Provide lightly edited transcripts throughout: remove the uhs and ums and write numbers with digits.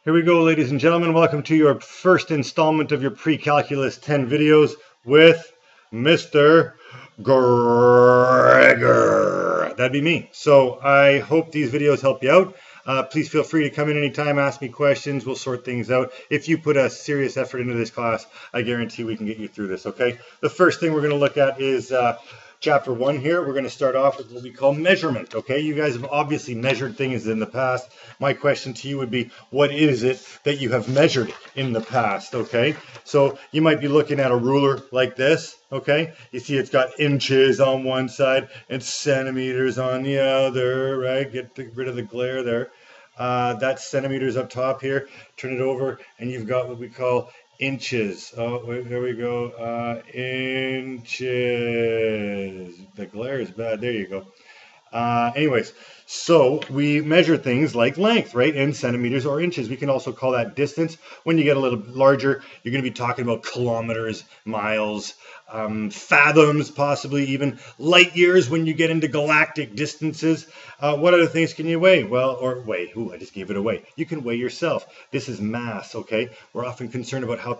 Here we go, ladies and gentlemen. Welcome to your first installment of your pre-calculus 10 videos with Mr. Gregor. That'd be me. So I hope these videos help you out. Please feel free to come in anytime, ask me questions. We'll sort things out. If you put a serious effort into this class, I guarantee we can get you through this, okay? The first thing we're going to look at is Chapter 1 here. We're going to start off with what we call measurement, okay? You guys have obviously measured things in the past. My question to you would be, what is it that you have measured in the past, okay? So you might be looking at a ruler like this, okay? You see it's got inches on one side and centimeters on the other, right? Get rid of the glare there. That's centimeters up top here. Turn it over and you've got what we call inches. Oh, wait, there we go. Inches. The glare is bad. There you go. Anyways, so we measure things like length, right, in centimeters or inches. We can also call that distance. When you get a little larger, you're going to be talking about kilometers, miles, fathoms, possibly even light years when you get into galactic distances. What other things can you weigh? Well, or weigh. Ooh, I just gave it away. You can weigh yourself. This is mass, okay? We're often concerned about how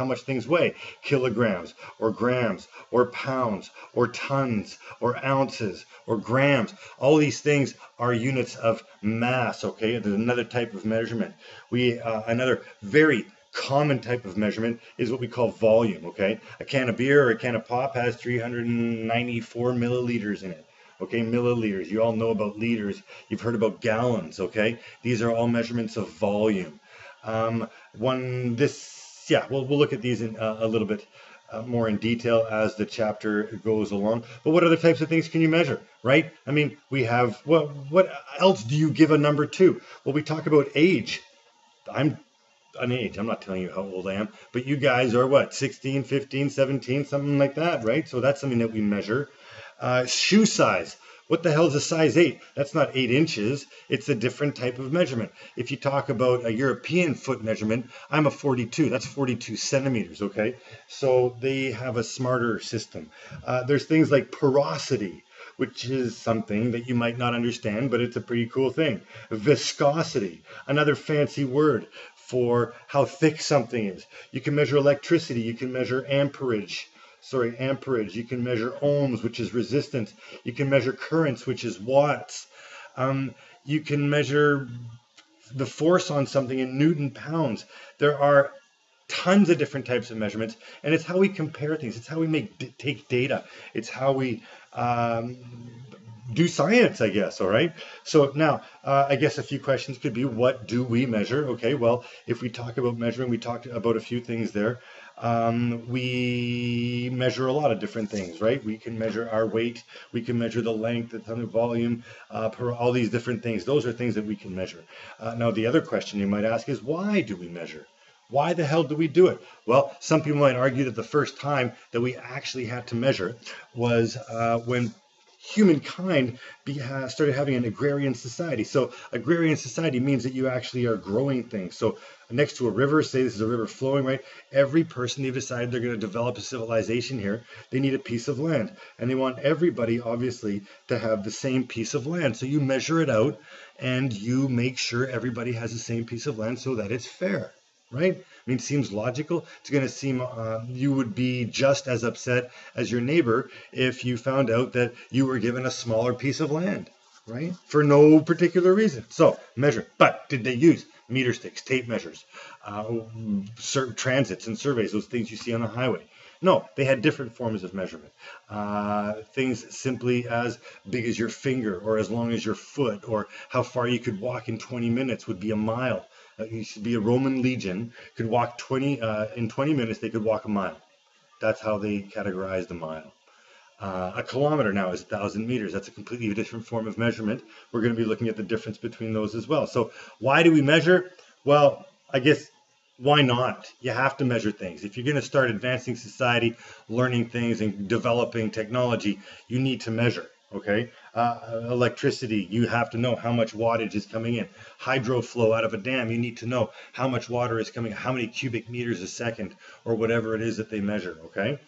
much things weigh. Kilograms, or grams, or pounds, or tons, or ounces, or grams. All these things are units of mass, okay? There's another type of measurement. Another very common type of measurement is what we call volume, okay? A can of beer or a can of pop has 394 milliliters in it. Okay, milliliters. You all know about liters. You've heard about gallons, okay? These are all measurements of volume. We'll look at these in a little bit more in detail as the chapter goes along. But what other types of things can you measure, right? I mean, we have, well, what else do you give a number to? Well, we talk about age. I'm not telling you how old I am, but you guys are what, 16, 15, 17, something like that, right? So that's something that we measure. Shoe size. What the hell is a size 8? That's not 8 inches. It's a different type of measurement. If you talk about a European foot measurement, I'm a 42. That's 42 centimeters, okay? So they have a smarter system. There's things like porosity, which is something that you might not understand, but it's a pretty cool thing. Viscosity, another fancy word for how thick something is. You can measure electricity. You can measure amperage. You can measure ohms, which is resistance. You can measure currents, which is watts. You can measure the force on something in Newton pounds. There are tons of different types of measurements, and it's how we compare things. It's how we take data. It's how we do science, I guess. All right. So now, I guess a few questions could be, what do we measure? Okay. Well, if we talk about measuring, we talked about a few things there. We measure a lot of different things, right? We can measure our weight. We can measure the length, the ton of volume, all these different things. Those are things that we can measure. Now, the other question you might ask is, why do we measure? Why the hell do we do it? Well, some people might argue that the first time that we actually had to measure was when humankind started having an agrarian society. So agrarian society means that you actually are growing things. So next to a river, say this is a river flowing, right? Every person, they've decided they're going to develop a civilization here. They need a piece of land. And they want everybody, obviously, to have the same piece of land. So you measure it out and you make sure everybody has the same piece of land so that it's fair. Right? I mean, it seems logical. It's going to seem you would be just as upset as your neighbor if you found out that you were given a smaller piece of land, right? For no particular reason. So measure. But did they use meter sticks, tape measures, transits and surveys, those things you see on the highway? No, they had different forms of measurement. Things simply as big as your finger or as long as your foot, or how far you could walk in 20 minutes would be a mile. You should be a Roman legion, could walk in 20 minutes, they could walk a mile. That's how they categorized a mile. A kilometer now is 1,000 meters. That's a completely different form of measurement. We're going to be looking at the difference between those as well. So why do we measure? Well, I guess, why not? You have to measure things. If you're going to start advancing society, learning things and developing technology, you need to measure. Okay, electricity, you have to know how much wattage is coming in. Hydro flow out of a dam, you need to know how much water is coming, how many cubic meters a second, or whatever it is that they measure. Okay,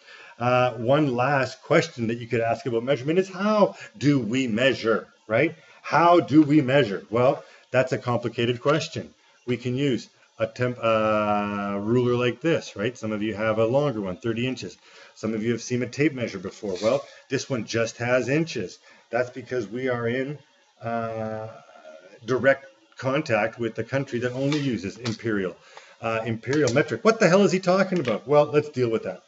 one last question that you could ask about measurement is, how do we measure, right? How do we measure? Well, that's a complicated question. we can use a ruler like this, right? Some of you have a longer one, 30 inches. Some of you have seen a tape measure before. Well, this one just has inches. That's because we are in direct contact with the country that only uses imperial. Imperial metric. What the hell is he talking about? Well, let's deal with that.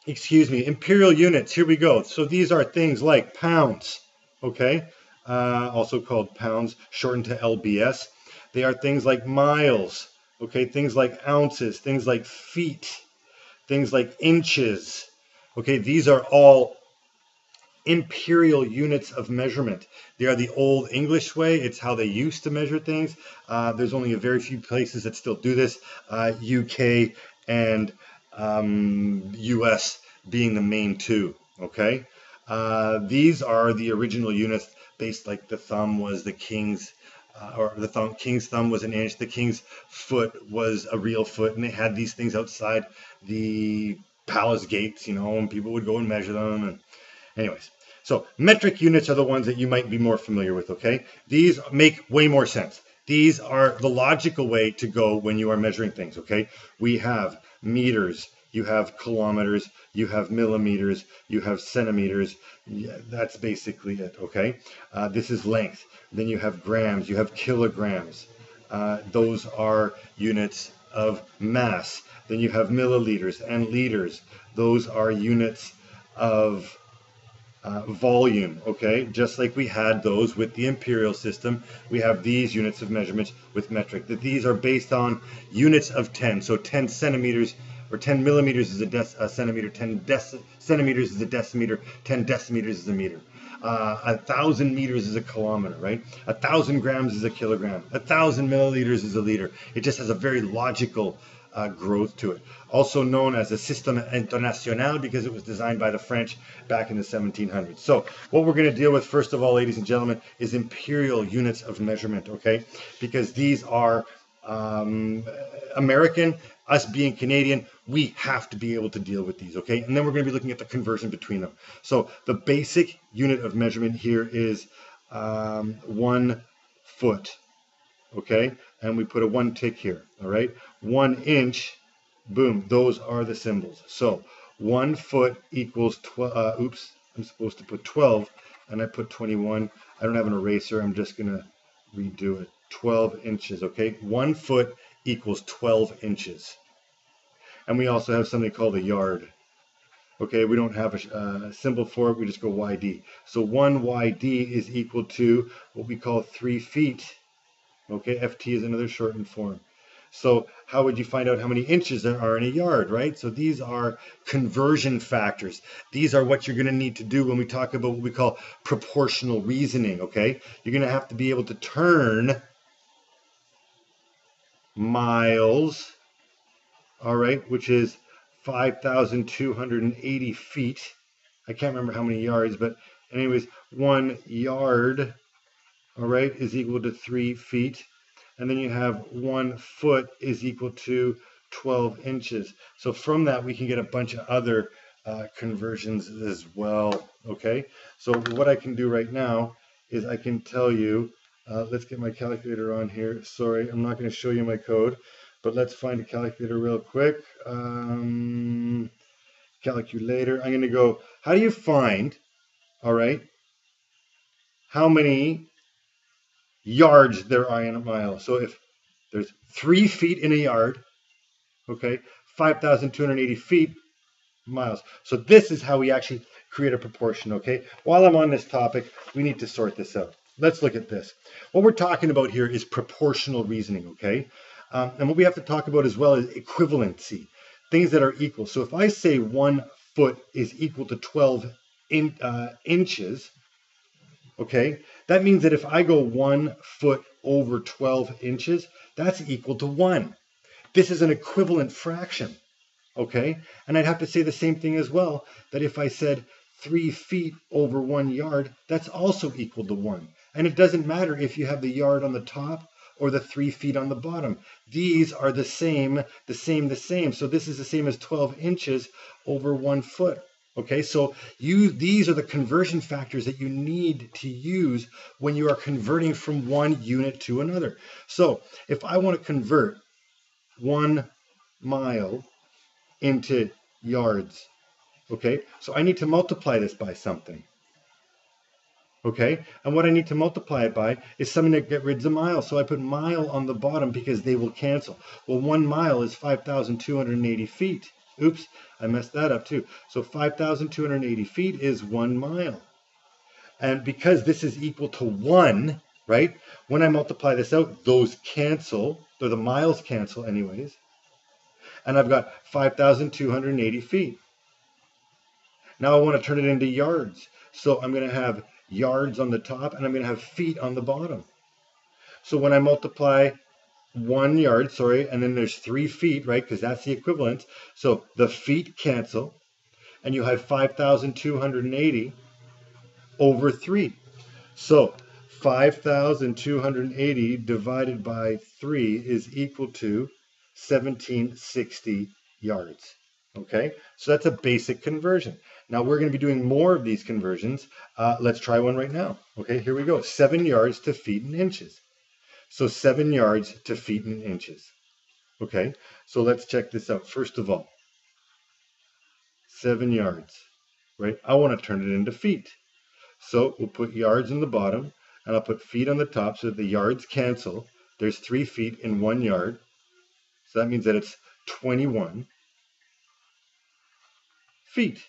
Excuse me, imperial units, here we go. So these are things like pounds, okay? Also called pounds, shortened to LBS. They are things like miles, okay? Things like ounces, things like feet, things like inches, okay? These are all imperial units of measurement. They are the old English way. It's how they used to measure things. There's only a very few places that still do this, UK and US being the main two, okay? These are the original units based, like the thumb was the king's, or the king's thumb was an inch, the king's foot was a real foot, and they had these things outside the palace gates, you know, and people would go and measure them. And anyways, so metric units are the ones that you might be more familiar with, okay? These make way more sense. These are the logical way to go when you are measuring things, okay? We have meters, you have kilometers, you have millimeters, you have centimeters. Yeah, that's basically it, okay? This is length. Then you have grams, you have kilograms. Those are units of mass. Then you have milliliters and liters. Those are units of volume, okay? Just like we had those with the imperial system, we have these units of measurements with metric. That these are based on units of 10. So 10 centimeters or 10 millimeters is a centimeter, 10 centimeters is a decimeter, 10 decimeters is a meter. 1,000 meters is a kilometer, right? 1,000 grams is a kilogram. 1,000 milliliters is a liter. It just has a very logical growth to it. Also known as a Système International because it was designed by the French back in the 1700s. So what we're going to deal with first of all, ladies and gentlemen, is imperial units of measurement, okay? Because these are American, us being Canadian, we have to be able to deal with these, okay? And then we're going to be looking at the conversion between them. So the basic unit of measurement here is 1 foot, okay? And we put a 1 tick here, all right? 1 inch, boom, those are the symbols. So 1 foot equals 12, oops, I'm supposed to put 12, and I put 21. I don't have an eraser, I'm just going to redo it. 12 inches, okay? 1 foot equals 12 inches. And we also have something called a yard. Okay, we don't have a symbol for it, we just go YD. So 1 YD is equal to what we call 3 feet. Okay, FT is another shortened form. So how would you find out how many inches there are in a yard, right? So these are conversion factors. These are what you're going to need to do when we talk about what we call proportional reasoning, okay? You're going to have to be able to turn miles, all right, which is 5,280 feet. I can't remember how many yards, but anyways, 1 yard, all right, is equal to 3 feet. And then you have 1 foot is equal to 12 inches. So from that, we can get a bunch of other conversions as well, okay? So what I can do right now is I can tell you, let's get my calculator on here. Sorry, I'm not going to show you my code, but let's find a calculator real quick. Calculator, I'm going to go, how do you find, all right, how many yards there are in a mile? So if there's 3 feet in a yard, okay, 5,280 feet, miles. So this is how we actually create a proportion, okay? While I'm on this topic, we need to sort this out. Let's look at this. What we're talking about here is proportional reasoning, okay? And what we have to talk about as well is equivalency, things that are equal. So if I say 1 foot is equal to 12 inches, okay, that means that if I go 1 foot over 12 inches, that's equal to 1. This is an equivalent fraction, okay? And I'd have to say the same thing as well, that if I said 3 feet over 1 yard, that's also equal to 1. And it doesn't matter if you have the yard on the top or the 3 feet on the bottom. These are the same. So this is the same as 12 inches over 1 foot, Okay, so these are the conversion factors that you need to use when you are converting from one unit to another. So if I want to convert 1 mile into yards, okay, so I need to multiply this by something. Okay, and what I need to multiply it by is something that gets rid of miles. So I put mile on the bottom because they will cancel. Well, 1 mile is 5,280 feet. Oops, I messed that up too. So 5,280 feet is 1 mile. And because this is equal to 1, right? When I multiply this out, those cancel, or the miles cancel anyways. And I've got 5,280 feet. Now I want to turn it into yards. So I'm going to have yards on the top and I'm going to have feet on the bottom. So when I multiply 1 yard, and then there's 3 feet, right? Because that's the equivalent. So the feet cancel and you have 5,280 over 3. So 5,280 divided by 3 is equal to 1,760 yards. Okay, so that's a basic conversion. Now we're going to be doing more of these conversions. Let's try one right now. Okay, here we go. 7 yards to feet and inches. So 7 yards to feet and inches. Okay, so let's check this out. First of all, 7 yards, right? I want to turn it into feet. So we'll put yards in the bottom and I'll put feet on the top so that the yards cancel. There's 3 feet in 1 yard. So that means that it's 21 feet.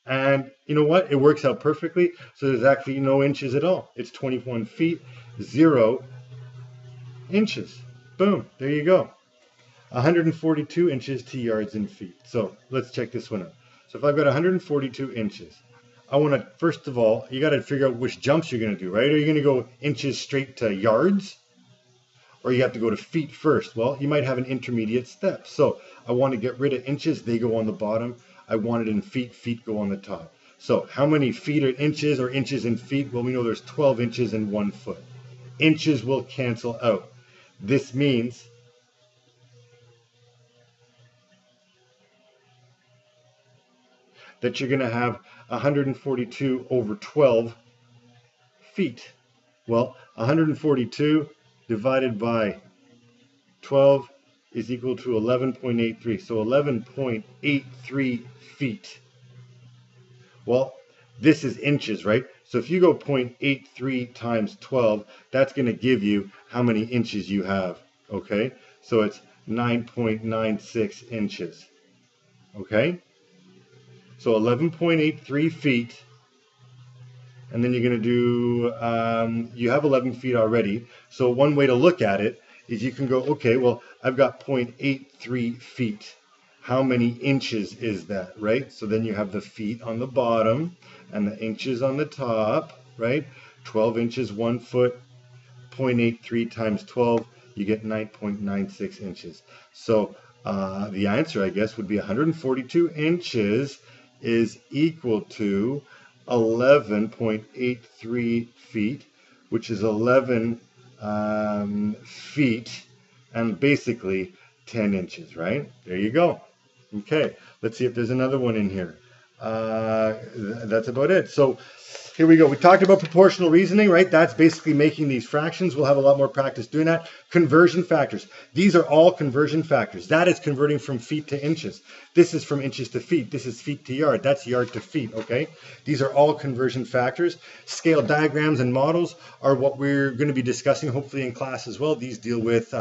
And you know what? It works out perfectly. So there's actually no inches at all. It's 21 feet, 0 inches. Boom, there you go. 142 inches to yards and feet. So let's check this one out. So if I've got 142 inches, I want to, first of all, you got to figure out which jumps you're going to do, right? Are you going to go inches straight to yards? Or you have to go to feet first? Well, you might have an intermediate step. So I want to get rid of inches, they go on the bottom. I want it in feet, feet go on the top. So how many feet are inches or inches in feet? Well, we know there's 12 inches in 1 foot. Inches will cancel out. This means that you're going to have 142 over 12 feet. Well, 142 divided by 12 is equal to 11.83. So 11.83 feet. Well, this is inches, right? So if you go 0.83 times 12, that's going to give you how many inches you have, okay? So it's 9.96 inches, okay? So 11.83 feet, and then you're going to do, you have 11 feet already. So one way to look at it is you can go, okay, well, I've got 0.83 feet. How many inches is that, right? So then you have the feet on the bottom and the inches on the top, right? 12 inches, 1 foot, 0.83 times 12, you get 9.96 inches. So the answer, I guess, would be 142 inches is equal to 11.83 feet, which is 11 feet, and basically 10 inches, right? There you go. Okay, let's see if there's another one in here. That's about it. So here we go. We talked about proportional reasoning, right? That's basically making these fractions. We'll have a lot more practice doing that. Conversion factors. These are all conversion factors. That is converting from feet to inches. This is from inches to feet. This is feet to yard. That's yard to feet, okay? These are all conversion factors. Scale diagrams and models are what we're going to be discussing hopefully in class as well. These deal with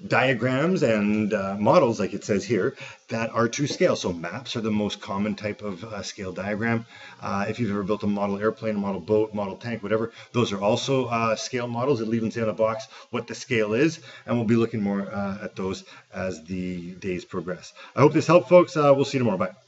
diagrams and models, like it says here, that are to scale. So maps are the most common type of scale diagram. If you've ever built a model airplane, a model boat, model tank, whatever, those are also scale models. It'll even say on the box what the scale is, and we'll be looking more at those as the days progress. I hope this helped, folks. We'll see you tomorrow. Bye.